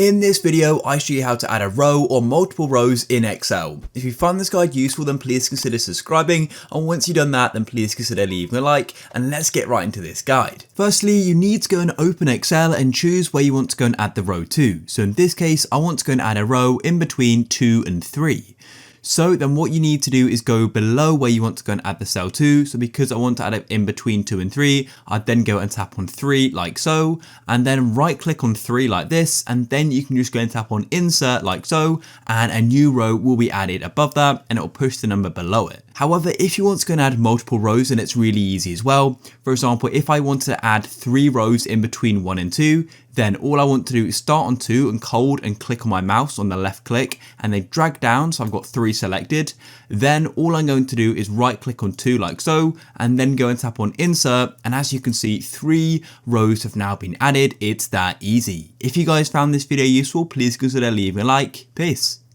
In this video, I show you how to add a row or multiple rows in Excel. If you find this guide useful, then please consider subscribing, and once you've done that, then please consider leaving a like, and let's get right into this guide. Firstly, you need to go and open Excel and choose where you want to go and add the row to. So in this case, I want to go and add a row in between 2 and 3. So then what you need to do is go below where you want to go and add the cell to. So because I want to add it in between 2 and 3, I'd then go and tap on 3 like so, and then right click on 3 like this, and then you can just go and tap on insert like so, and a new row will be added above that and it will push the number below it. However, if you want to go and add multiple rows, then it's really easy as well. For example, if I wanted to add 3 rows in between 1 and 2, then all I want to do is start on 2 and hold and click on my mouse on the left click and then drag down, so I've got 3 selected. Then all I'm going to do is right click on 2 like so, and then go and tap on insert, and as you can see, 3 rows have now been added. It's that easy. If you guys found this video useful, please consider leaving a like. Peace.